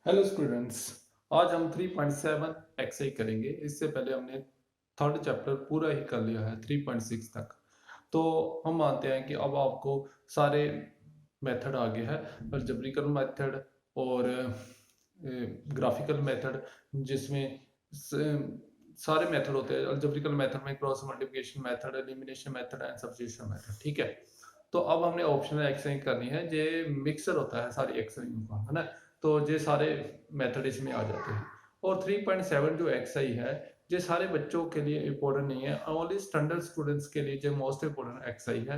Hello students. आज हम 3.7 exercise करेंगे। इससे पहले हमने थर्ड चैप्टर पूरा ही कर लिया है 3.6 तक। तो हम मानते हैं कि अब आपको सारे मेथड आ गए हैं, अलजेब्रिकल मेथड और ग्राफिकल मेथड, जिसमें सारे मेथड होते हैं। अलजेब्रिकल मेथड में cross multiplication method, elimination method and substitution method. ठीक है, तो अब हमने ऑप्शनल एक्सरसाइज करनी है। ये मिक्सर होता है सारी एक्सरसाइजों का, है ना। तो ये सारे मेथड इसमें आ जाते हैं। और 3.7 जो एक्सरसाइज है, ये सारे बच्चों के लिए इम्पोर्टेंट नहीं है, ओनली स्टैंडर्ड स्टूडेंट्स के लिए जो मोस्ट इम्पोर्टेंट एक्सरसाइज है।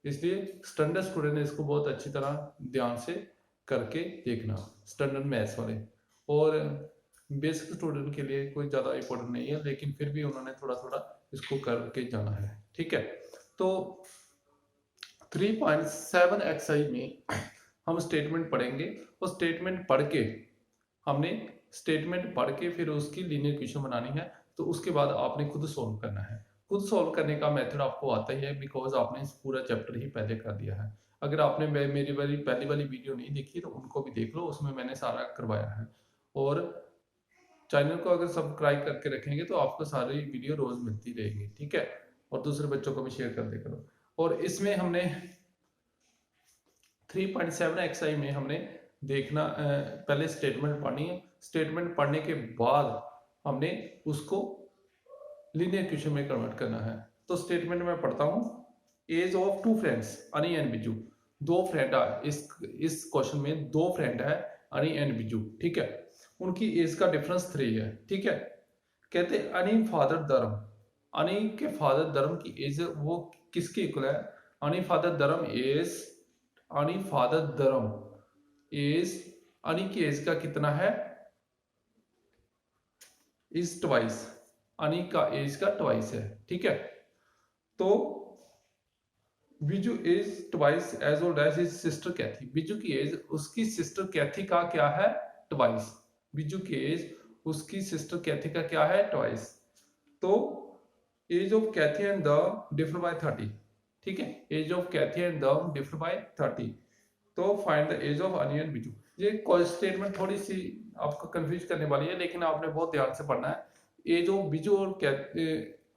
इसलिए स्टैंडर्ड स्टूडेंट ने इसको बहुत अच्छी तरह ध्यान से करके देखना, स्टैंडर्ड मैथ्स वाले। और बेसिक स्टूडेंट के लिए कोई ज़्यादा इम्पोर्टेंट नहीं है, लेकिन फिर भी उन्होंने थोड़ा थोड़ा इसको करके जाना है। ठीक है, तो 3.7 एक्सरसाइज में हम स्टेटमेंट पढ़ेंगे, और स्टेटमेंट पढ़ के हमने स्टेटमेंट पढ़ के फिर उसकी लीनियर इक्वेशन बनानी है। तो उसके बाद आपने खुद सॉल्व करना है। खुद सॉल्व करने का मेथड आपको आता ही है, बिकॉज आपने इस पूरा चैप्टर ही पहले कर दिया है। अगर आपने मेरी वाली पहली वाली वीडियो नहीं देखी तो उनको भी देख लो, उसमें मैंने सारा करवाया है। और चैनल को अगर सब्सक्राइब करके रखेंगे तो आपको सारी वीडियो रोज मिलती रहेगी। ठीक है, और दूसरे बच्चों को भी शेयर कर दे करो। और इसमें हमने 3.7 एक्सआई में हमने देखना, पहले स्टेटमेंट पढ़नी है। स्टेटमेंट पढ़ने के बाद हमने उसको लीनियर इक्वेशन में कन्वर्ट करना है। तो स्टेटमेंट में पढ़ता हूँ। एज ऑफ टू फ्रेंड्स, अनी एंड बिजू। दो फ्रेंड है, इस क्वेश्चन में दो फ्रेंड है, अनी एंड बिजू। ठीक है, उनकी एज का डिफरेंस 3 है। ठीक है, कहते अनी फादर धर्म, अनी के फादर धर्म की एज वो किसके इक्वल है? अनी फादर धर्म एज, अनी फादर धर्म एज, अनी की एज का कितना है? इज ट्वाइस, अनी का एज का ट्वाइस है। ठीक है, तो Biju is twice as old as his sister Kathy. Biju की एज उसकी सिस्टर कैथी का क्या है? ट्वाइस। बिजू की एज उसकी सिस्टर कैथी का क्या है? ट्वाइस। तो age of Kathy and the differ by 30। ठीक है, age of Kathy and the differ by 30। तो find the age of Ani and Biju. ये स्टेटमेंट थोड़ी सी आपको कंफ्यूज करने वाली है, लेकिन आपने बहुत ध्यान से पढ़ना है। एज ऑफ बिजू और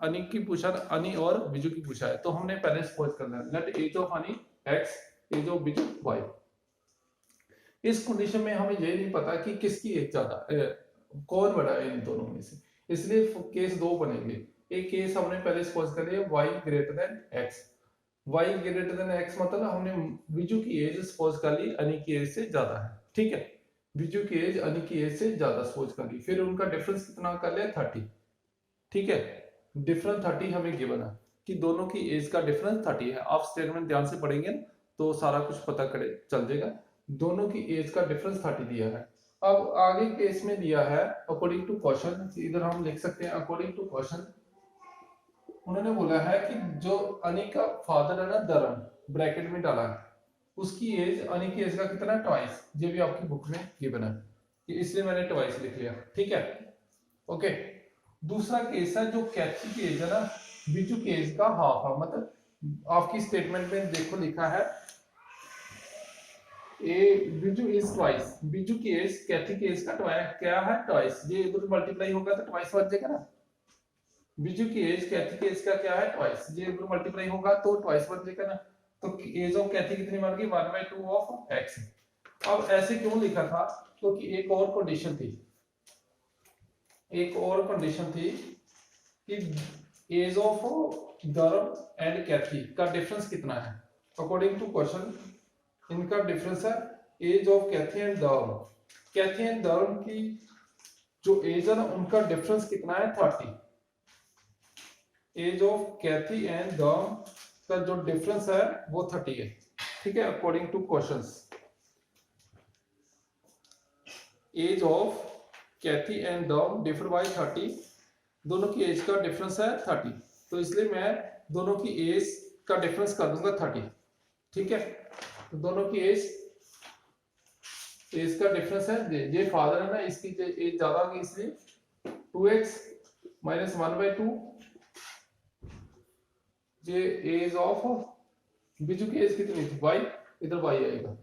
अनी की पूछा, अनी और बिजू की पूछा है, तो हमने पहले सपोज करना है let age of Ani x, age of Biju y. इस कंडीशन में हमें ये नहीं पता कि किसकी एज ज्यादा, कौन बड़ा है इन दोनों में से, इसलिए केस दो बनेंगे। एक केस हमने पहले सपोज कर लिया y greater than x। y greater than x मतलब हमने बिजू की एज सपोज कर ली अनी की एज से ज्यादा है। ठीक है, बिजू की एज अनी की एज से ज्यादा सपोज कर ली, फिर उनका डिफरेंस कितना कर लिया? 30। ठीक है, डिफरेंस 30 हमें गिवन है कि दोनों की एज का डिफरेंस 30 है। आप स्टेटमेंट ध्यान से पढ़ेंगे तो सारा कुछ पता करे चल जाएगा। दोनों की एज का डिफरेंस 30 दिया है। अब आगे केस में दिया है अकॉर्डिंग टू क्वेश्चन, इधर हम लिख सकते हैं अकॉर्डिंग टू क्वेश्चन। उन्होंने बोला है कि जो अनी का फादर है ना धर्म, ब्रैकेट में डाला है, उसकी एज अनी की एज का कितना? ट्वाइस। ये भी आपकी बुक में गिवन है, इसलिए मैंने ट्वाइस लिख लिया। ठीक है, ओके। दूसरा केस है जो कैथी की एज है ना, बिजू की एज का हाफ है। मतलब आपकी स्टेटमेंट में देखो लिखा है ए बिजू इज ट्वाइस, बिजू की एज कैथी की एज का क्या है? ट्वाइस। ये इधर मल्टीप्लाई होगा तो ट्वाइस बन जाएगा ना। बिजू की एज कैथी की एज का क्या है? ट्वाइस। ये इधर मल्टीप्लाई होगा तो ट्वाइस बन जाएगा ना। तो एज ऑफ कैथी कितनी बन गई? 1/2 ऑफ एक्स। अब ऐसे क्यों लिखा था? क्योंकि एक और कंडीशन थी, एक और कंडीशन थी कि एज ऑफ धर्म एंड कैथी का डिफरेंस कितना है। अकॉर्डिंग टू क्वेश्चन इनका डिफरेंस है एज ऑफ कैथी एंड धर्म। कैथी एंड धर्म की जो एज है ना, उनका डिफरेंस कितना है? 30। एज ऑफ कैथी एंड धर्म का जो डिफरेंस है वो 30 है। ठीक है, according to questions age of Kathy and Dharam differ by 30। दोनों की एज का डिफरेंस है 30, तो इसलिए मैं दोनों की एज का डिफरेंस कर दूंगा 30। ठीक है, तो दोनों की एज का डिफरेंस है, ये फादर है ना, इसकी एज ज्यादा होगी, इसलिए 2x माइनस 1/2। ये एज ऑफ बिजू की एज कितनी थी? y, इधर y आएगा।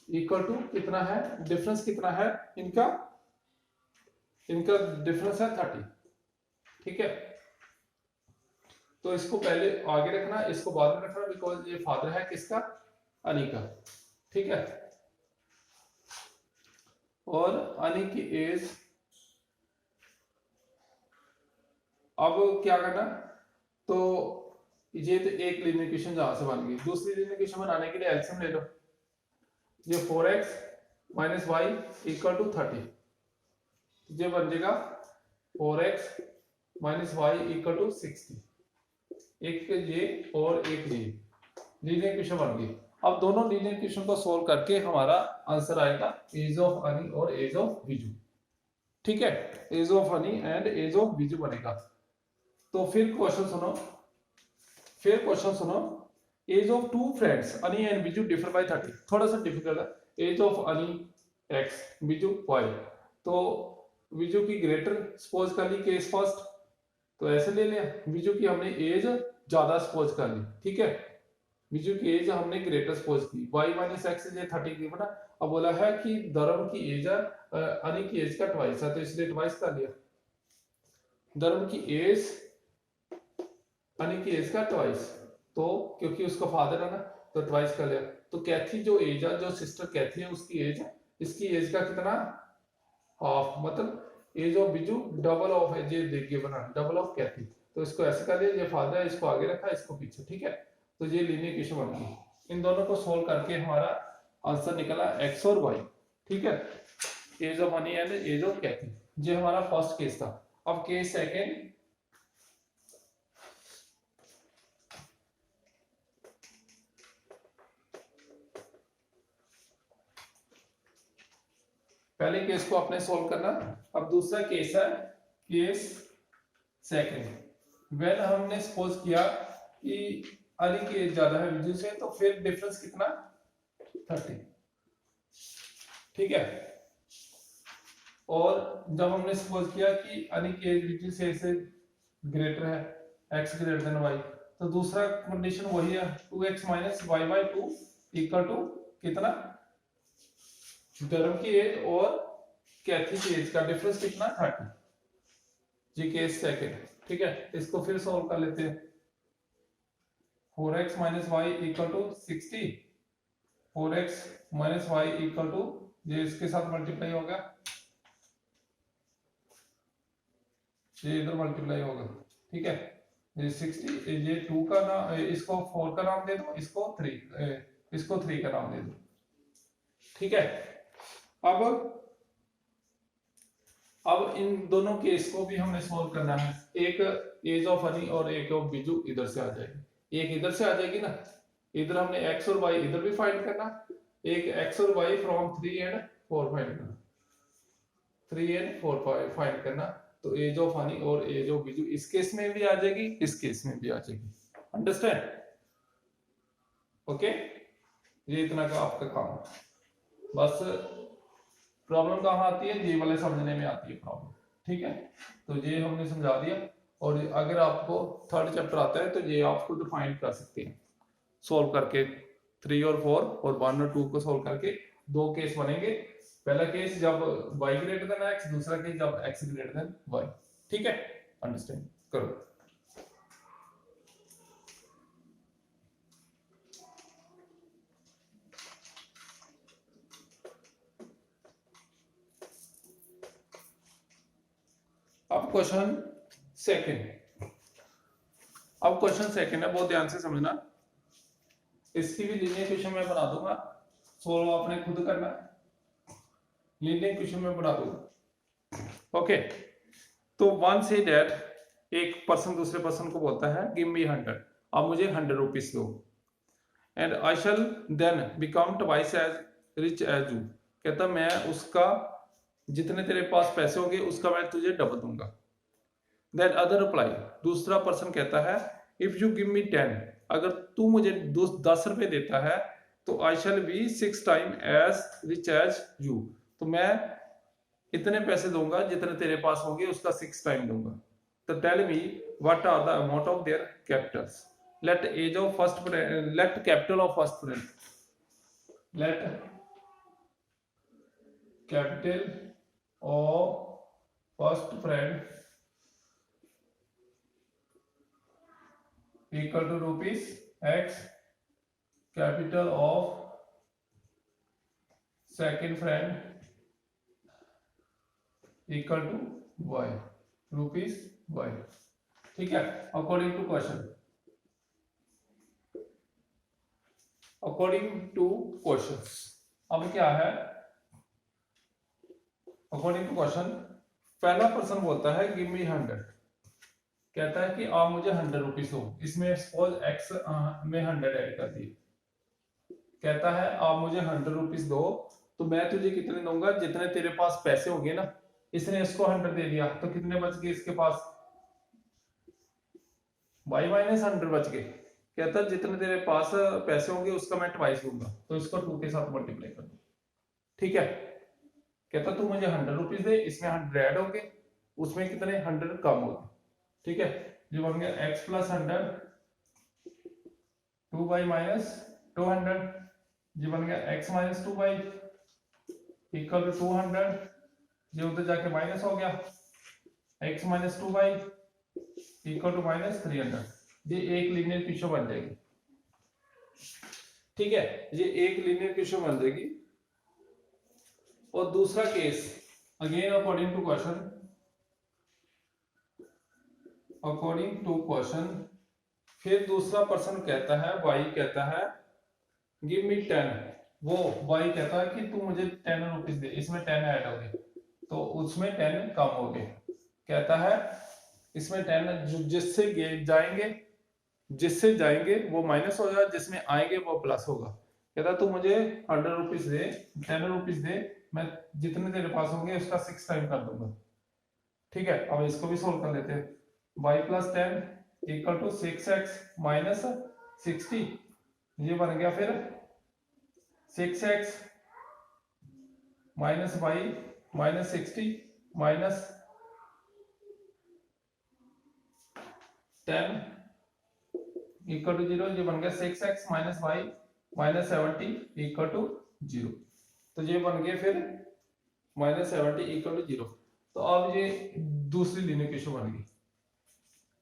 इक्वल टू कितना है, डिफरेंस कितना है इनका, इनका डिफरेंस है 30। ठीक है, तो इसको पहले आगे रखना, इसको बाद में रखना, बिकॉज ये फादर है किसका, अली का। ठीक है, और अली की एज, अब क्या करना, तो ये तो एक लीनियर इक्वेशन जहां से बन गई, दूसरी लीनियर इक्वेशन बनाने के लिए एलसीएम ले लो। ये 4x minus y equal to 30, ये बन जाएगा 4x minus y equal to 60। एक ये और एक ये लीनियर इक्वेशन बन गई। अब दोनों लीनियर इक्वेशन को सोल्व करके हमारा आंसर आएगा एज ऑफ अनी और एज ऑफ बिजू। ठीक है, age of Ani and age of Biju बनेगा। तो फिर क्वेश्चन सुनो, एज ऑफ टू फ्रेंड्स अनी एंड बिजू डिफर बाय 30। थोड़ा सा डिफिकल्ट है। एज ऑफ अनी x, बिजू y, तो बिजू की ग्रेटर सपोज कर ली केस फर्स्ट, तो ऐसे ले लिया, बिजू की हमने एज ज्यादा सपोज कर ली। ठीक है, बिजू की एज हमने ग्रेटर सपोज की, y माइनस एक्स ये 30 की बना। अब बोला है कि धर्म की एज है अनी की एज का ट्वाइस है, तो इसलिए ट्वाइस कर लिया। धर्म की एज अनी की एज का ट्वाइस, तो क्योंकि उसका फादर है ना, तो ट्वाइस कर लिया। तो कैथी जो एज है, जो सिस्टर कैथी है उसकी एज, इसकी एज का कितना, हाफ, मतलब age of Biju double of age, ये देखिए बना डबल ऑफ कैथी, तो इसको ऐसे कर लिया, ये फादर है, इसको आगे रखा, इसको पीछे। ठीक है, तो ये लीनियर इक्वेशन बन गई। इन दोनों को सोल्व करके हमारा आंसर निकला x और y। ठीक है, age of Honey and age of Kathy, ये हमारा फर्स्ट केस था। अब केस सेकंड, पहले केस को आपने सोल्व करना। अब दूसरा केस है केस सेकंड। वेन हमने सपोज किया कि अली की एज ज्यादा है बिजू से, तो फिर डिफरेंस कितना, 30। ठीक है, और जब हमने सपोज किया कि अली की एज बिजू से ग्रेटर है, x ग्रेटर देन y, तो दूसरा कंडीशन वही है, 2x minus y by 2 equal to कितना, धर्म की एज और कैथी की एज का डिफरेंस कितना, 30। जी केस सेकंड। ठीक है, इसको फिर सॉल्व कर लेते हैं। 4x minus y equal to 60, 4x minus y equal to, ये इसके साथ मल्टीप्लाई होगा, ये इधर मल्टीप्लाई होगा। ठीक है, ये 60, ये 2 का नाम, इसको 4 का नाम दे दो, इसको 3 का नाम दे दो। ठीक है, अब इन दोनों केस को भी हमने सोल्व करना है। एक एज ऑफ हनी और एक ऑफ बिजू इधर से आ जाएगी, एक इधर से आ जाएगी ना, इधर हमने x और y इधर भी फाइंड करना, एक x और y फ्रॉम 3 एंड 4 फाइंड करना, 3 एंड 4 फाइंड करना। तो एज ऑफ हनी और एज ऑफ बिजू इस केस में भी आ जाएगी, इस केस में भी आ जाएगी। अंडरस्टैंड? ओके, ये इतना का आपका काम है। बस प्रॉब्लम कहाँ आती है, ये वाले समझने में आती है प्रॉब्लम। ठीक है, तो ये हमने समझा दिया। और अगर आपको थर्ड चैप्टर आता है तो ये आप खुद फाइंड कर सकते हैं सोल्व करके, 3 और 4 और 1 और 2 को सोल्व करके। दो केस बनेंगे, पहला केस जब y ग्रेटर देन x, दूसरा केस जब x ग्रेटर देन y। ठीक है, अंडरस्टैंड करो। अब क्वेश्चन सेकंड, अब क्वेश्चन सेकंड है, बहुत ध्यान से समझना। इसकी भी लीनियर इक्वेशन मैं बना दूंगा, सोल्व आपने खुद करना, लीनियर इक्वेशन में बना दूंगा। ओके, तो वन से डेट, एक पर्सन दूसरे पर्सन को बोलता है गिव मी 100, अब मुझे 100 रुपीज दो, and I shall then become twice as rich as you. कहता मैं उसका, जितने तेरे पास पैसे होंगे उसका मैं तुझे डबल दूंगा। देन अदर रिप्लाई, दूसरा पर्सन कहता है इफ यू गिव मी 10, अगर तू मुझे 10 रुपए देता है तो I shall be 6 time as rich as you, तो मैं इतने पैसे दूंगा जितने तेरे पास होंगे उसका 6 टाइम दूंगा। तो tell me what are the amount of their capitals. Let age of first, let capital of first friend, let capital of first friend equal to rupees X, capital of second friend equal to Y, rupees Y। ठीक है, according to question, according to question. अब क्या है, according to question पहला person बोलता है give me 100, कहता है कि आप मुझे 100 रुपीज दो, इसमें सपोज एक्स में 100 ऐड कर दिए, कहता है आप मुझे 100 रुपीज दो तो मैं तुझे कितने दूंगा, जितने तेरे पास पैसे होंगे ना। इसने इसको 100 दे दिया तो कितने बच गए इसके पास, y माइनस 100 बच गए। कहता है जितने तेरे पास पैसे होंगे उसका मैं ट्वाइस दूंगा, तो इसको 2 के साथ मल्टीप्लाई कर दो। ठीक है, कहता तू मुझे 100 रुपीज दे, इसमें 100 ऐड होंगे, उसमें कितने 100 कम होंगे। ठीक है, जो बन गया x प्लस 100 2y माइनस 200, जो बन गया x minus 2y equal to 200, जो उधर जाके माइनस हो गया x minus 2y equal to minus 300। ये एक लीनियर इक्वेशन बन जाएगी। ठीक है, ये एक लीनियर इक्वेशन बन जाएगी। और दूसरा case again according to question, according to question फिर दूसरा पर्सन कहता है y कहता है गिव मी 10, वो y कहता है कि तू मुझे 10 रुपीज दे, इसमें 10 ऐड हो गए तो उसमें 10 कम हो गए। कहता है इसमें 10 जिससे जाएंगे वो माइनस होगा, जिसमें आएंगे वो प्लस होगा। कहता तू मुझे 100 रुपीज दे, 10 रुपीज दे, मैं जितने तेरे पास होंगे उसका 6 टाइम कर दूंगा। ठीक है, अब इसको भी सोल्व कर लेते हैं। y plus 10 equal to 6x minus 60, ये बन गया फिर 6x minus y minus 60 minus 10 equal to 0, ये बन गया 6x minus y minus 70 equal to 0। तो ये बन गया फिर माइनस 70 इक्वल टू 0। तो अब ये दूसरी लीनियर इक्वेशन बन गई।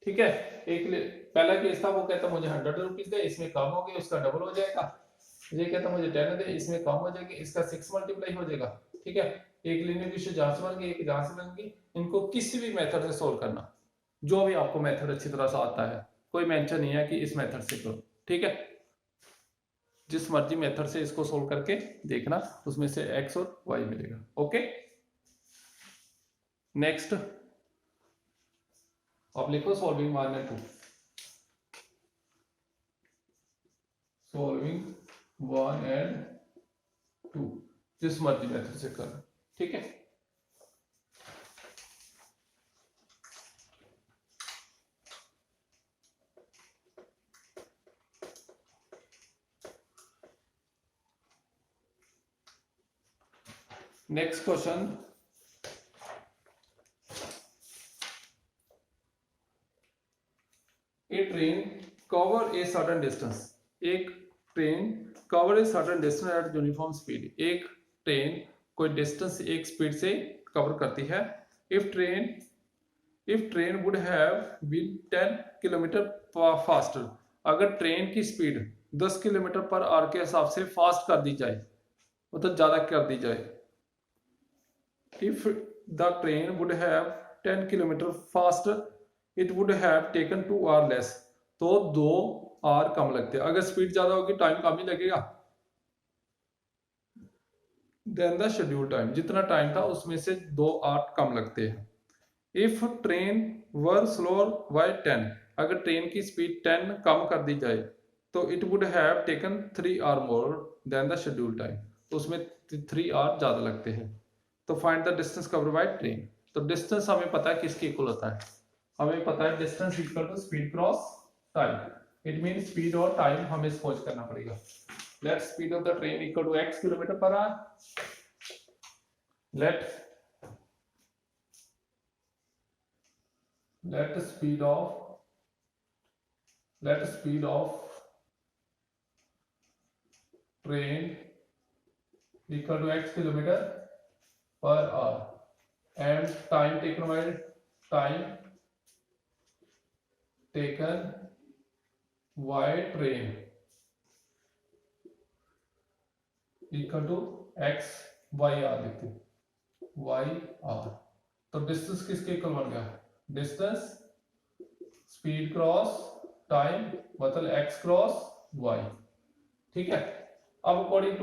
ठीक है, एक पहला केस था, वो कहता मुझे 100 रुपीज दे, इसमें कम हो गया उसका डबल हो जाएगा। ये कहता मुझे 10 दे, इसमें कम हो जाएगी, इसका 6 मल्टीप्लाई हो जाएगा। ठीक है, एक लीनियर इक्वेशन जहां से बन गई, एक जहां से बन गई। इनको किसी भी मेथड से सोल्व करना, जो भी आपको मेथड अच्छी तरह से आता है, कोई मेंशन नहीं है कि इस मेथड से करो। ठीक है, जिस मर्जी मेथड से इसको सोल्व करके देखना, उसमें से x और y मिलेगा। ओके, नेक्स्ट अब लिखो सॉल्विंग 1 एंड 2, सॉल्विंग 1 एंड 2 जिस मर्जी मेथड से करना। ठीक है, next question, a train cover a certain distance, एक train cover a certain distance at uniform speed, एक ट्रेन कोई डिस्टेंस एक स्पीड से कवर करती है। If train would have been 10 kilometre faster, अगर ट्रेन की स्पीड 10 किलोमीटर पर आवर के हिसाब से फास्ट कर दी जाए, मतलब ज्यादा कर दी जाए। If the train would have 10 kilometre faster it would have taken 2 our less, तो 2 आवर कम लगते हैं। अगर स्पीड ज्यादा होगी टाइम कम ही लगेगा। देन द शेड्यूल टाइम, जितना टाइम था उसमें से 2 आवर कम लगते हैं। If train were slower by 10, अगर ट्रेन की स्पीड 10 कम कर दी जाए तो it would have taken 3 hour more than the schedule time, तो उसमें 3 आवर ज्यादा लगते हैं। तो find the distance covered by train, तो डिस्टेंस हमें पता है किसके इक्वल होता है, हमें पता है distance equal to speed cross time. It mean speed और टाइम हमें सपोज करना पड़ेगा। Let speed of the train equal to x kilometre per hour, let speed of train equal to x kilometer per hour and time taken by train equal to x y R लिखते y R. तो distance किसके equal बन गया, distance speed cross time मतलब x cross y. ठीक है, अब according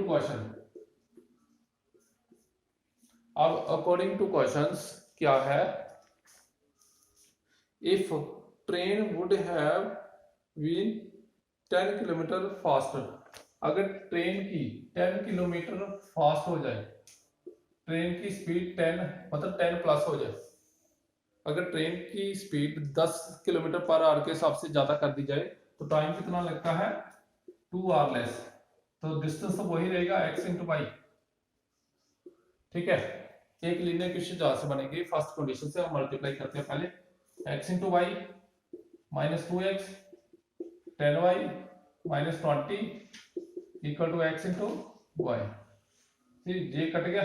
to questions क्या है, if train would have been 10 kilometre faster, अगर ट्रेन की 10 किलोमीटर फास्ट हो जाए, ट्रेन की स्पीड 10 मतलब 10 प्लस हो जाए, अगर ट्रेन की स्पीड 10 किलोमीटर पर आवर के हिसाब से ज्यादा कर दी जाए तो टाइम कितना लगता है 2 आवर लेस। तो डिस्टेंस तो वही रहेगा x इंटू वाई। ठीक है, एक लीनियर इक्वेशन जहां से बनेगी फर्स्ट कंडीशन से हम मल्टीप्लाई करते हैं पहले, x into y minus 2x 10y minus 20 equal to x into y. ठीक, ये कट गया,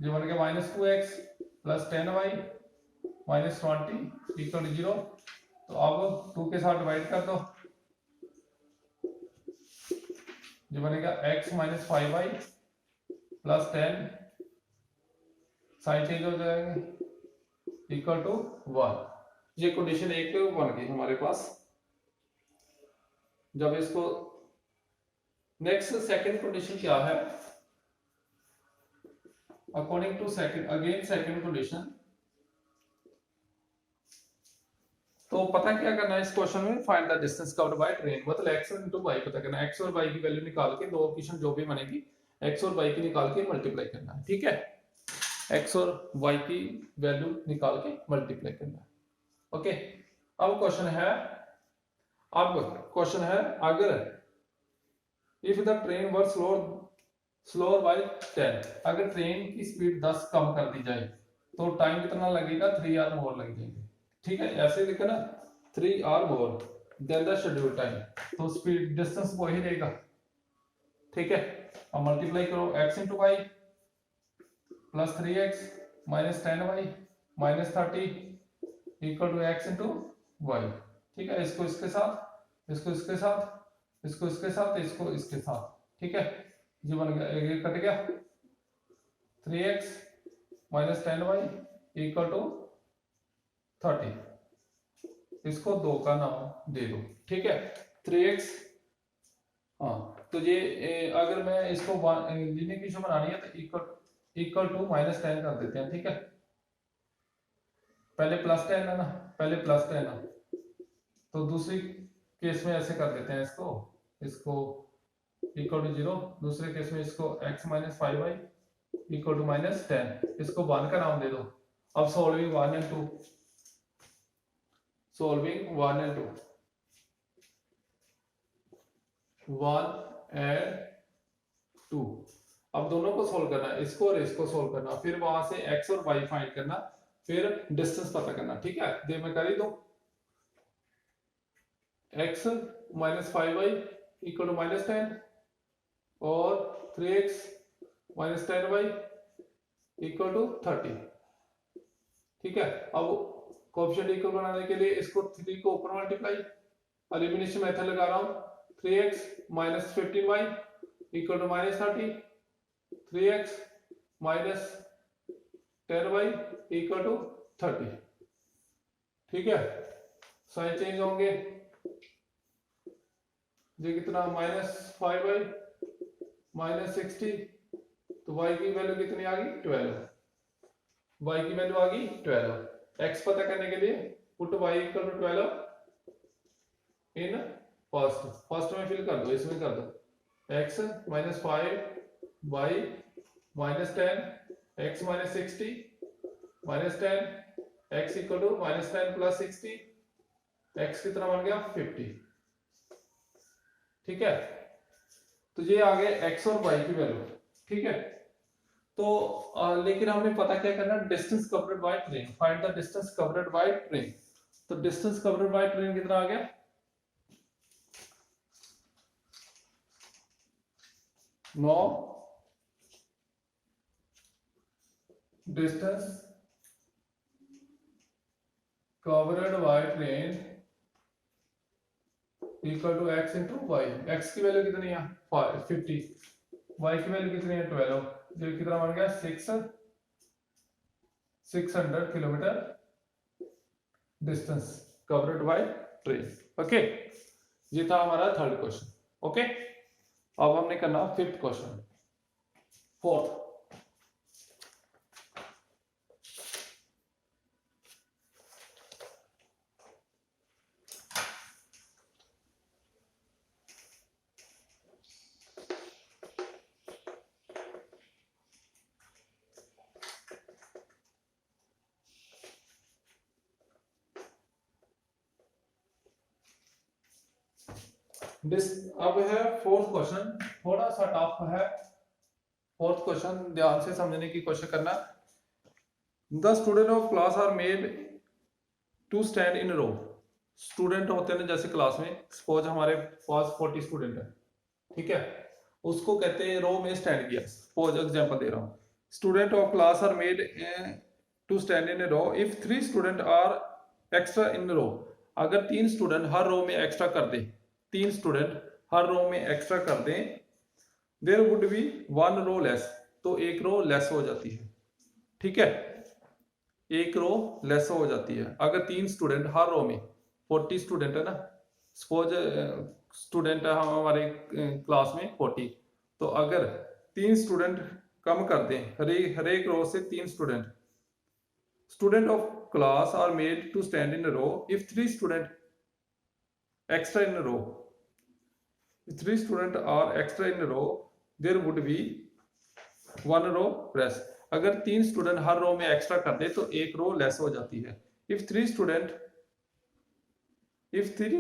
जो बन गया minus 2x plus 10y minus 20 equal to 0। तो अब 2 के साथ डिवाइड कर दो, जो बनेगा x minus 5y plus 10 sign change हो जाएगा इक्वल टू 1। ये कंडीशन एक बन गई हमारे पास। जब इसको नेक्स्ट सेकंड कंडीशन क्या है, अकॉर्डिंग टू सेकंड कंडीशन, तो पता क्या करना है इस क्वेश्चन में, find the distance covered by train, मतलब x इंटू y पता करना है, x और y की वैल्यू निकाल के दो इक्वेशन जो भी बनेगी x और y की निकाल के मल्टीप्लाई करना है। ठीक है, x और y की वैल्यू निकाल के मल्टीप्लाई करना है। ओके, अब क्वेश्चन है अगर if the train were slower by 10, अगर ट्रेन की स्पीड 10 कम कर दी जाए तो टाइम कितना लगेगा 3 आवर मोर लग जाएंगे। ठीक है, ऐसे लिखा ना 3 hour more than the schedule time, तो स्पीड डिस्टेंस वही रहेगा। ठीक है, अब मल्टीप्लाई करो x into y plus 3x minus 10y minus 30 equal to x into y. ठीक है, इसको इसके साथ, इसको इसके साथ, इसको इसके साथ, इसको इसके साथ। ठीक है, जो बन गया ये कट गया 3x minus 10y equal to 30, इसको 2 का नाम दे दो। ठीक है, 3x, हाँ तो ये अगर मैं इसको लीनियर इक्वेशन बनानी है तो इक्वल टू माइनस 10 कर देते हैं। ठीक है, पहले प्लस 10 है ना, पहले प्लस 10 है, तो दूसरी केस में ऐसे कर देते हैं, इसको इक्वल टू 0, दूसरे केस में इसको x minus 5y equal to minus 10, इसको 1 का नाम दे दो। अब solving 1 and 2, solving 1 and 2, 1 and 2, अब दोनों को सोल्व करना, इसको और इसको सोल्व करना, फिर वहां से x और y फाइंड करना, फिर डिस्टेंस पता करना। ठीक है, दे मैं कर ही दूं, x minus 5y equal to minus 10 और 3x minus 10y equal to 30। ठीक है, अब कोएफिशिएंट इक्वल बनाने के लिए इसको 3 को ऊपर मल्टीप्लाई, एलिमिनेशन मेथड लगा रहा हूं, 3x minus 15y equal to minus 30, 3x minus 10y equal to 30। ठीक है, साइन चेंज होंगे, ये कितना माइनस 5y माइनस 60, तो y की वैल्यू कितनी आ गई 12, y की वैल्यू आ गई 12। x पता करने के लिए put y equal to 12 in first में फिल कर दो, इसमें कर दो x minus 5 y minus 10 x minus 60 minus 10 x equal to minus 10 plus 60, x कितना बन गया 50। ठीक है, तो ये आ गए x और y की वैल्यू। ठीक है, तो लेकिन हमने पता क्या करना, distance covered by train, find the distance covered by train. तो डिस्टेंस कवर्ड बाय ट्रेन कितना आ गया 9 distance covered by train equal to x into y. एक्स की वैल्यू कितनी है 50, वाई की वैल्यू कितनी है 12, जो कितना बन गया 600 kilometre distance covered by train. Okay, ये था हमारा थर्ड क्वेश्चन। ओके, अब हमने करना फिफ्थ क्वेश्चन, फोर्थ। अब है फोर्थ क्वेश्चन, थोड़ा सा टफ है। फोर्थ क्वेश्चन ध्यान से समझने की कोशिश करना। The student of class are made to stand in row. Student होते हैं जैसे क्लास में, सपोज हमारे पास 40 स्टूडेंट है, ठीक है, उसको कहते हैं रो में स्टैंड किया। सपोज एग्जांपल दे रहा हूं, student of class are made to stand in row if 3 student are extra in row. अगर 3 स्टूडेंट हर रो में एक्स्ट्रा कर दे, 3 स्टूडेंट हर रो में एक्स्ट्रा कर दें, there would be 1 row less, तो एक रो लेस हो जाती है। ठीक है, एक रो लेस हो जाती है अगर 3 स्टूडेंट हर रो में, 40 स्टूडेंट है ना, सपोज स्टूडेंट है हमारे क्लास में 40, तो अगर 3 स्टूडेंट कम कर दें, हर एक रो से 3 student, student of class are made to stand in row if 3 student extra in a row, if 3 students are extra in a row there would be 1 row less। अगर 3 student हर रो में extra कर दे तो एक रो less हो जाती है। if 3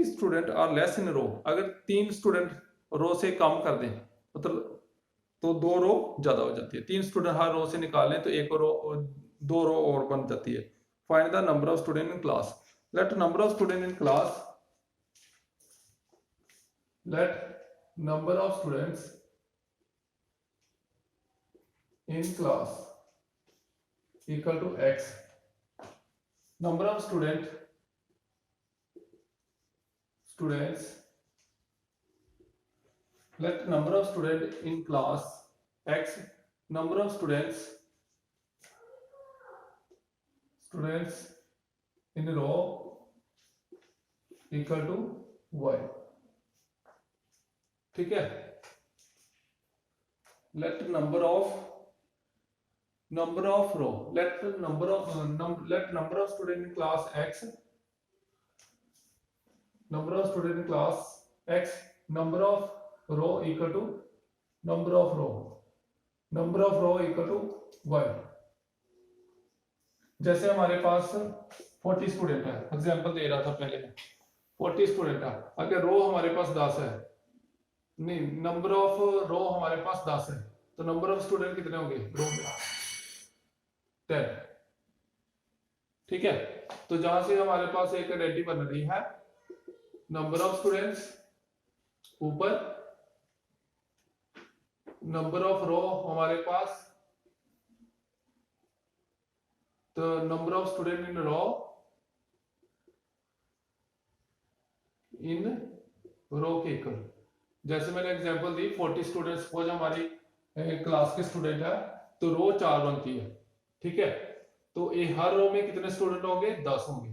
student are less in a row, अगर 3 student रो से कम कर दें तो 2 रो ज्यादा हो जाती है। 3 स्टूडेंट हर रो से निकालें तो एक रो 2 रो और बन जाती है। Find the number of student in class. Let number of student in class, let number of students in class equal to x, number of students let number of students in class x, number of students in row equal to y। ठीक है, let number of row, let number of student in class x, number of student in class x, number of row equal to number of row equal to y। जैसे हमारे पास 40 student है, example दे रहा था पहले, 40 student है, अगर रो हमारे पास 10 है, नहीं नंबर ऑफ रो हमारे पास 10 है, तो नंबर ऑफ स्टूडेंट कितने होंगे रो में 10। ठीक है, तो जहां से हमारे पास एक आइडेंटिटी बन रही है, नंबर ऑफ स्टूडेंट्स ऊपर, नंबर ऑफ रो हमारे पास, तो नंबर ऑफ स्टूडेंट इन रो के इक्वल। जैसे मैंने एग्जांपल दी 40 स्टूडेंट, सपोज हमारी क्लास के स्टूडेंट है तो रो 4 बनती है। ठीक है, तो ये हर रो में कितने स्टूडेंट होंगे 10 होंगे,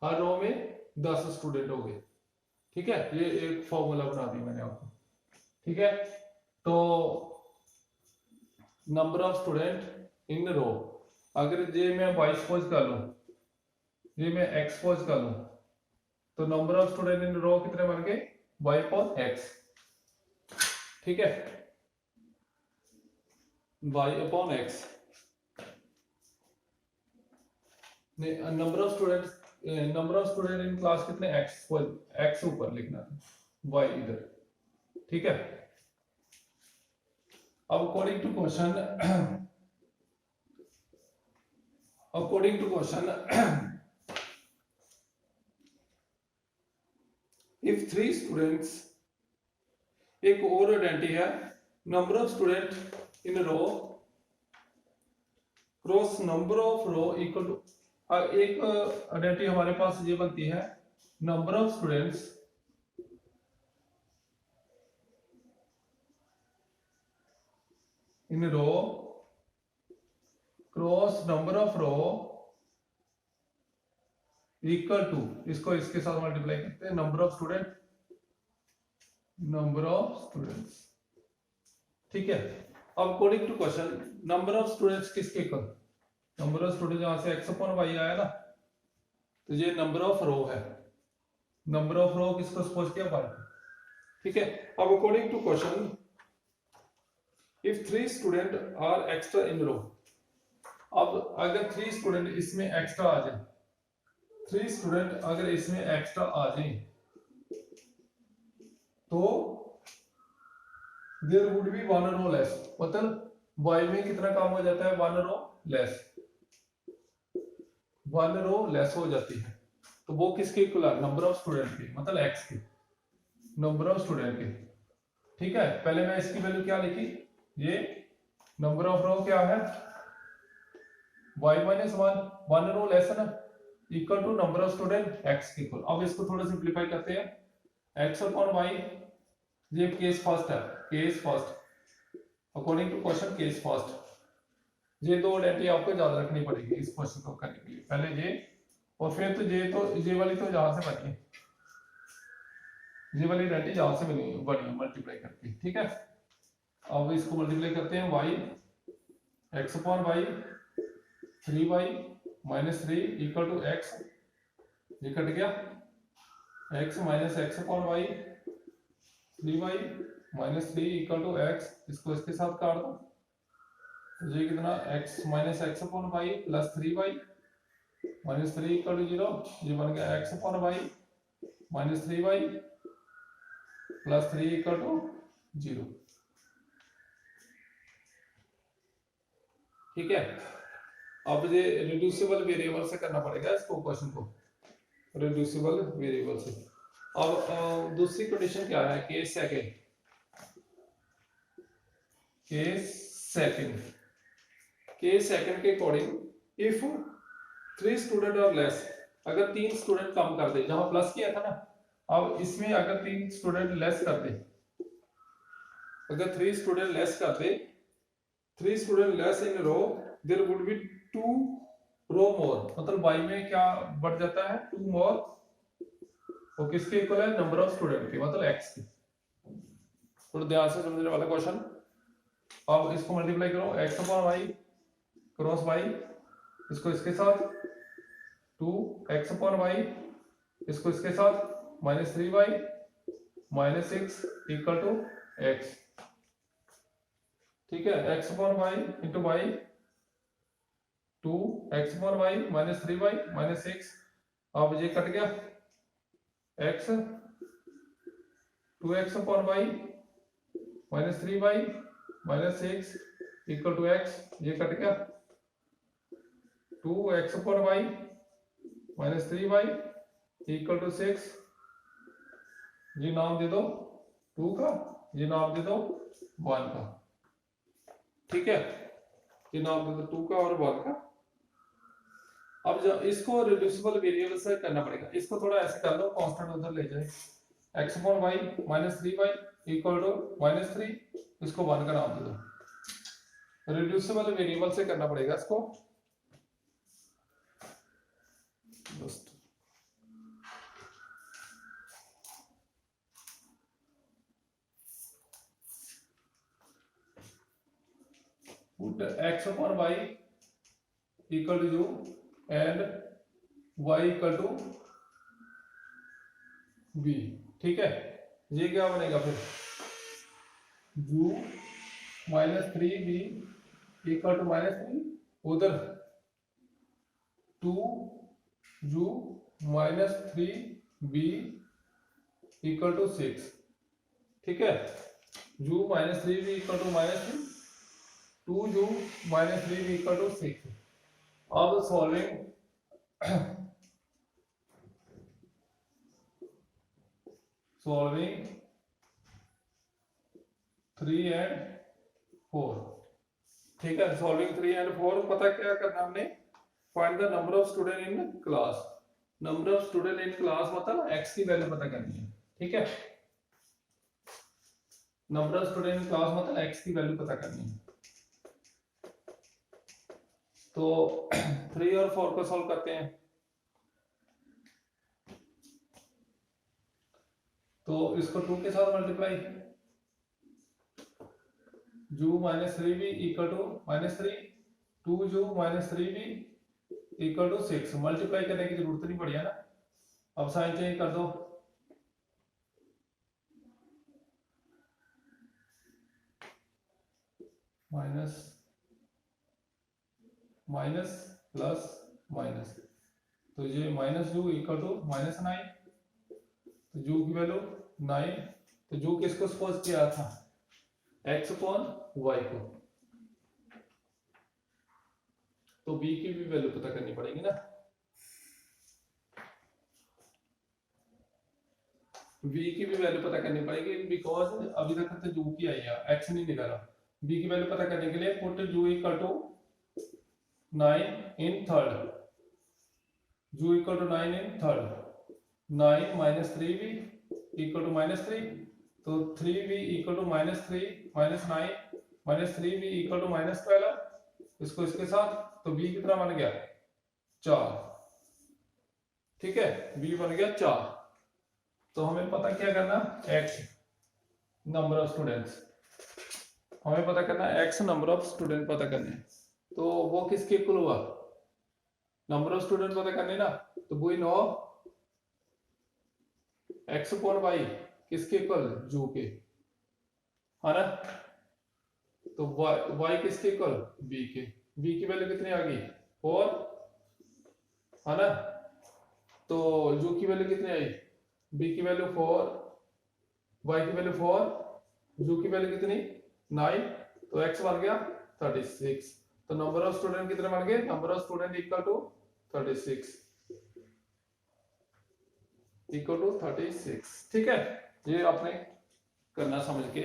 हर रो में 10 स्टूडेंट होंगे। ठीक है, ये एक फॉर्मूला बना दी मैंने आपको। ठीक है, तो number of student in row, अगर ये मैं y सपोज कर लूं, ये मैं x सपोज कर लूं, तो नंबर ऑफ स्टूडेंट इन रो कितने बन गए y अपॉन x। ठीक है, y upon x, number of student in class कितने x ऊपर लिखना है, y इधर। ठीक है, अब according to question if 3 students, एक और आइडेंटिटी है, number of student in row cross number of row equal to, एक आइडेंटिटी हमारे पास ये बनती है, number of students in row cross number of row equal to, इसको इसके साथ मल्टीप्लाई करते हैं, नंबर ऑफ स्टूडेंट्स। ठीक है, अब according to question number of students किसके इक्वल, नंबर ऑफ स्टूडेंट जहां से x अपॉन y आया ना, तो ये नंबर ऑफ रो है, नंबर ऑफ रो किसको सपोज किया, y। ठीक है, अब according to question if 3 student are extra in row, अब अगर 3 स्टूडेंट इसमें एक्स्ट्रा आ जाए, 3 स्टूडेंट अगर इसमें एक्स्ट्रा आ जाए तो there would be one row less, मतलब y में कितना काम हो जाता है, one row less, one row less हो जाती है, तो वो किसके इक्वल है, नंबर ऑफ स्टूडेंट के, मतलब x के, नंबर ऑफ स्टूडेंट के। ठीक है, पहले मैं इसकी वैल्यू क्या लिखी, ये नंबर ऑफ रो क्या है, y minus one, one row less है ना, equal to number of student x के इक्वल। अब इसको थोड़ा सिंप्लीफाई करते हैं, x अपॉन y, ये केस फर्स्ट है, case first, according to question case first, ये दो आइडेंटिटी आपको याद रखनी पड़ेगी इस क्वेश्चन को करने के लिए, पहले ये और फिर तो ये वाली तो यहां से बनी है, ये वाली आइडेंटिटी यहां से बनी मल्टीप्लाई करके। ठीक है, अब इसको मल्टीप्लाई करते हैं, y x upon y 3y minus 3 equal to x, ये कट गया, x minus x upon y 3y minus 3 equal to x, इसको इसके साथ काट दो, तो ये कितना x minus x upon y plus 3y minus 3 equal to 0, ये बन गया x upon y minus 3y plus 3 equal to 0। ठीक है, अब ये रिड्यूसिबल वेरिएबल से करना पड़ेगा इसको, क्वेश्चन को रिड्यूसिबल वेरिएबल से। अब दूसरी कंडीशन क्या है, केस सेकंड, केस सेकंड के अकॉर्डिंग इफ 3 स्टूडेंट और लेस, अगर 3 स्टूडेंट कम कर दे, जहां प्लस किया था ना, अब इसमें अगर 3 स्टूडेंट लेस कर दे, अगर 3 स्टूडेंट लेस कर दे, 3 student less in row there would be 2 row more, मतलब y में क्या बढ़ जाता है, 2 मोर, वो किसके इक्वल है, नंबर ऑफ स्टूडेंट के, मतलब x के। थोड़ा ध्यान से समझने वाला क्वेश्चन। अब इसको मल्टीप्लाई करो, x upon y cross y, इसको इसके साथ 2x अपॉन y, इसको इसके साथ minus 3y minus 6 equal to x। ठीक है, x upon y into y 2x upon y minus 3y minus 6, अब ये कट गया, x 2x upon y minus 3y minus 6 equal to x, ये cut गया, 2x upon y minus 3y equal to 6, ये नाम दे दो 2 का, ये नाम दे दो 1 का। ठीक है, ये नाम दे दो 2 का और 1 का। अब जब इसको रिड्यूसिबल वेरिएबल से करना पड़ेगा, इसको थोड़ा ऐसे कर लो, कांस्टेंट उधर ले जाए, x upon y minus 3y equal to minus 3, इसको 1 का नाम दे दो, रिड्यूसिबल वेरिएबल से करना पड़ेगा इसको। put x upon y equal to u and y equal to v। ठीक है, ये क्या बनेगा फिर, u minus 3v equal to minus 3, उधर 2u minus 3v equal to 6। ठीक है, u minus 3v equal to minus 3, 2u minus 3v equal to 6। अब सॉल्विंग सॉल्विंग 3 and 4, ठीक है। सॉल्विंग 3 and 4 पता क्या करना हमने, find the number of student in class. Number of student in class मतलब x की वैल्यू पता करनी है, ठीक है। Number of student in class मतलब x की वैल्यू पता करनी है। तो 3 और 4 को सॉल्व करते हैं। तो इसको 2 के साथ मल्टीप्लाई, जू -3v इक्वल टू -3, 2 जू -3v इक्वल टू 6। मल्टीप्लाई करने की जरूरत नहीं पड़ी है ना। अब साइन चेंज कर दो, माइनस माइनस प्लस माइनस, तो ये माइनस जू इक्वल टू -9, तो जू की वैल्यू 9। तो जू किसको सपोज किया था, x अपॉन y को। तो b की भी वैल्यू पता करनी पड़ेगी ना। v की भी वैल्यू पता करनी पड़ेगी, बिकॉज अभी तक तो जू की आई है, x नहीं निकाला। b की वैल्यू पता करने के लिए put u equal to 9 in third, u equal to 9 in third. 9 -3v equal to -3, तो 3v equal to -3 -9 -3v equal to -12। इसको इसके साथ, तो b कितना बन गया 4, ठीक है। b बन गया 4। तो हमें पता क्या करना, x नंबर ऑफ स्टूडेंट्स, हमें पता करना x नंबर ऑफ स्टूडेंट पता करने। तो वो किसके इक्वल हुआ, नंबर ऑफ स्टूडेंट पता करने ना। तो we know x upon y किसके इक्वल, जू के, है ना। तो y किसके इक्वल, b के। b की वैल्यू कितनी आ गई 4, है ना। तो जू की वैल्यू कितनी आई, b की वैल्यू 4, y की वैल्यू 4, जू की वैल्यू कितनी 9, तो x बन गया 36। तो नंबर ऑफ स्टूडेंट कितने बन गए, number of student equal to 36, equal to 36, ठीक है। ये आपने करना समझ के,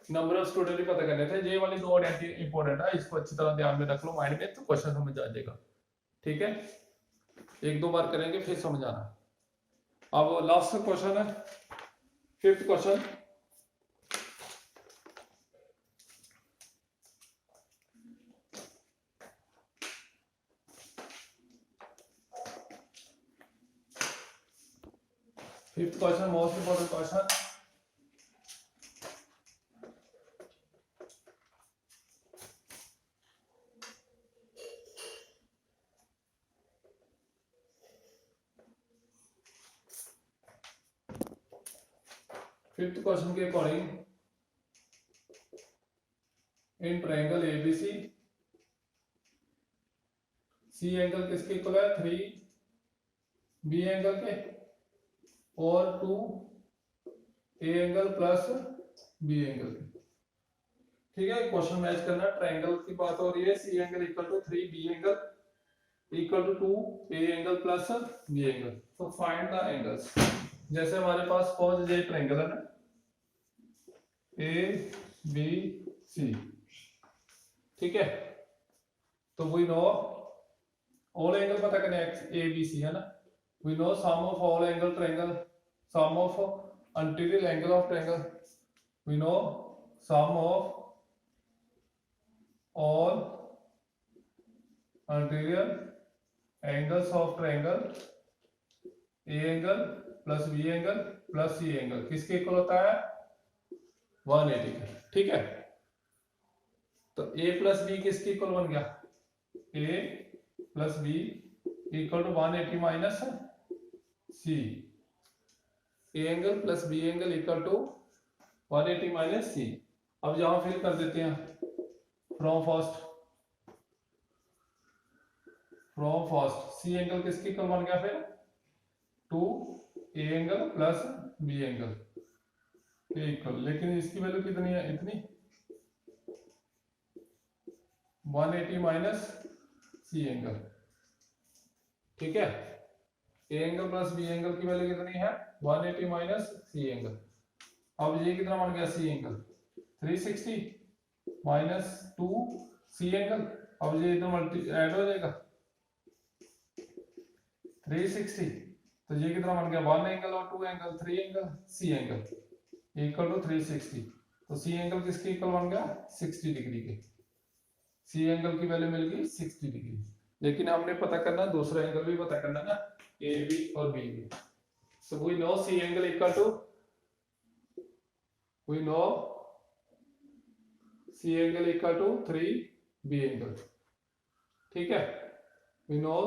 नंबर ऑफ स्टूडेंट भी पता करने थे। ये वाली दो आइडेंटिटी इंपॉर्टेंट है, इसको अच्छी तरह ध्यान में रख लो माइंड में, तो क्वेश्चन समझ आ जाएगा, ठीक है। एक दो बार करेंगे फिर समझ आना। अब लास्ट क्वेश्चन है, 5th question. Fifth question most important question. Fifth question के according, in triangle ABC C angle किसके इक्वल है 3 बी एंगल के, और 2 A angle plus B angle के, ठीक है। क्वेश्चन मैच करना, ट्रायंगल की बात हो रही है, C angle equal to 3 B angle equal to 2 A angle plus B angle. तो फाइंड द एंगल्स। जैसे हमारे पास सपोज ये ट्रायंगल है ना, ए बी सी, ठीक है। तो वी नो ऑल एंगल पता करने एक्स ए बी सी, है ना। We know sum of all angle triangle, sum of anterior angle of triangle, we know sum of all anterior angles of triangle A angle plus B angle plus C angle किसके equal होता है 180 के, ठीक है। तो A plus B किसके equal बन गया, A plus B equal to 180 minus C। A angle plus B angle equal to 180 minus C। अब यहां फिल कर देते हैं, फ्रॉम फर्स्ट सी एंगल किसके इक्वल बन गया फिर 2 A angle plus B angle के इक्वल, लेकिन इसकी वैल्यू कितनी है, इतनी 180 माइनस सी एंगल, ठीक है। A angle plus B angle की वैल्यू कितनी है 180 माइनस सी एंगल। अब ये कितना बन गया सी एंगल 360, -2 C एंगल, अब ये इधर मल्टी ऐड हो जाएगा 360, तो ये कितना बन गया 1 एंगल और 2 angle 3 angle C angle equal to 360। तो C एंगल किसके इक्वल बन गया 60 डिग्री के। C एंगल की वैल्यू मिल गई 60 डिग्री। लेकिन हमने पता करना दूसरा एंगल भी पता करना ना, ए बी और B B. So we know C angle equal to, we know C angle equal to 3B angle, ठीक है। we know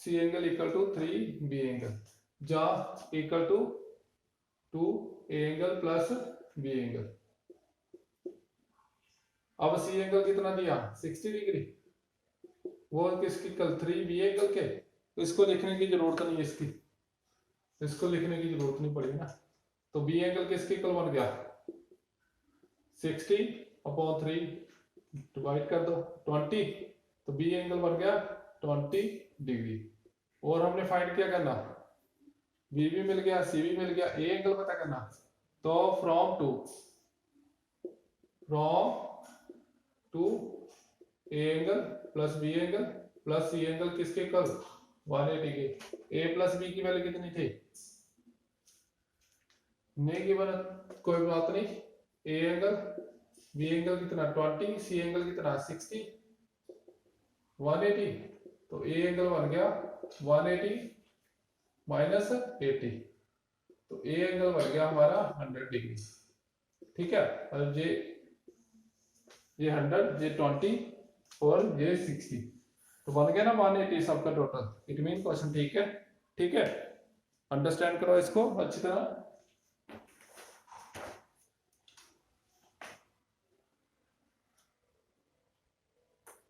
C angle equal to 3B angle, जहाँ equal to 2A angle plus B angle। अब C angle कितना दिया 60 degree, वो किसकी कल 3B angle के, तो इसको लिखने की जरूरत नहीं है, इसको लिखने की जरूरत नहीं पड़ेगी ना। तो बी एंगल किसके इक्वल बन गया 60/3 डिवाइड कर दो 20, तो बी एंगल बन गया 20 डिग्री। और हमने फाइंड क्या करना, बी भी मिल गया सी भी मिल गया, ए एंगल पता करना। तो from two A angle plus B angle plus C angle किसके इक्वल 180 के। ए प्लस बी की वैल्यू कितनी थी नहीं गिवन, कोई बात नहीं। ए एंगल बी एंगल कितना 20, सी एंगल कितना 60, 180, तो ए एंगल बन गया 180 माइनस 80, तो ए एंगल बन गया हमारा 100 डिग्री, ठीक है। और ये 100, ये 20 और ये 60, तो बन गया ना 180 सबका टोटल। इट मीन क्वेश्चन ठीक है, ठीक है। अंडरस्टैंड करो इसको अच्छी तरह।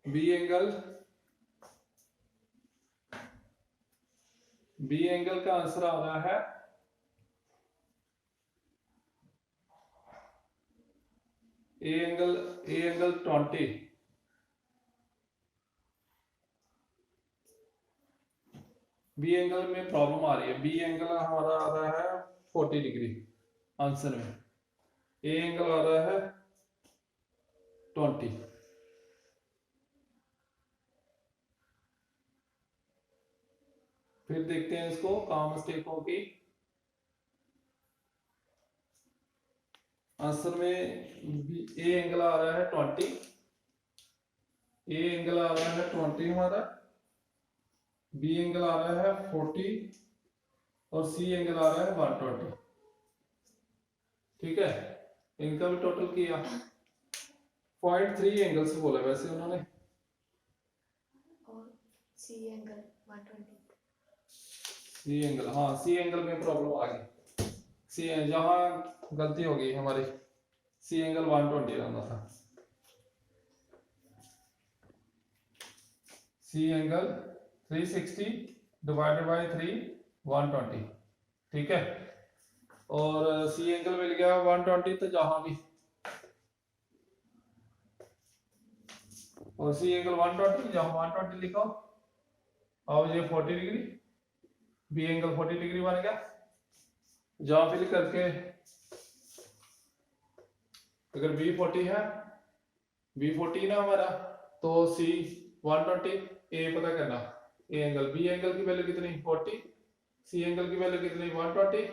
बी एंगल का आंसर आ रहा है ए एंगल 20, बी एंगल में प्रॉब्लम आ रही है। बी एंगल हमारा आ रहा है 40 डिग्री आंसर में, ए एंगल आ रहा है 20। फिर देखते हैं इसको कहां मिस्टेक होगी। आंसर में ए एंगल आ रहा है 20, ए एंगल आ रहा है 20 हमारा, बी एंगल आ रहा है 40 और सी एंगल आ रहा है 120, ठीक है। इनका भी टोटल किया 0.3 एंगल से बोला वैसे उन्होंने, और सी एंगल 120, सी एंगल, हाँ सी एंगल में प्रॉब्लम आ गई, सी जहां गलती हो गई हमारी, सी एंगल 120 रहना था, सी एंगल 360 डिवाइडेड बाय 3 120, ठीक है। और सी एंगल मिल गया 120, तो जहां भी, और सी एंगल 120 जहां 120 लिखो, अब ये 40 डिग्री, बी एंगल 40 डिग्री बन गया। जहां फिल करके अगर बी 40 है, बी 40 ना हमारा, तो सी 120, ए पता करना, ए एंगल, बी एंगल की वैल्यू कितनी 40, सी एंगल की वैल्यू कितनी 120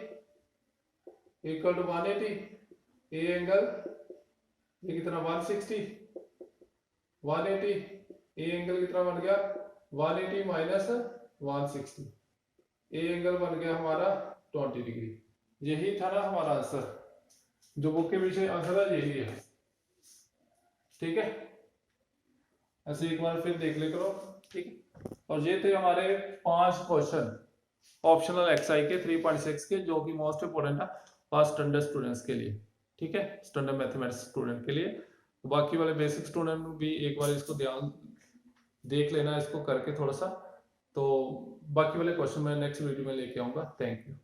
इक्वल टू 180, ए एंगल ये कितना 160, 180, ए एंगल कितना बन गया 180 माइनस 160, ए एंगल बन गया हमारा 20 डिग्री। यही था ना हमारा आंसर, जो बुक के पीछे आंसर है यही है, ठीक है। ऐसे एक बार फिर देख ले करो, ठीक। और ये थे हमारे 5 क्वेश्चन ऑप्शनल एक्सआई के 3.6 के, जो कि मोस्ट इंपोर्टेंट है फर्स्ट स्टैंडर्ड स्टूडेंट्स के लिए, ठीक है, स्टैंडर्ड मैथमेटिक्स स्टूडेंट के लिए। तो बाकी वाले बेसिक स्टूडेंट भी एक बार इसको ध्यान देख लेना, इसको करके थोड़ा सा। तो बाकी वाले क्वेश्चन मैं नेक्स्ट वीडियो में लेके आऊंगा। Thank you.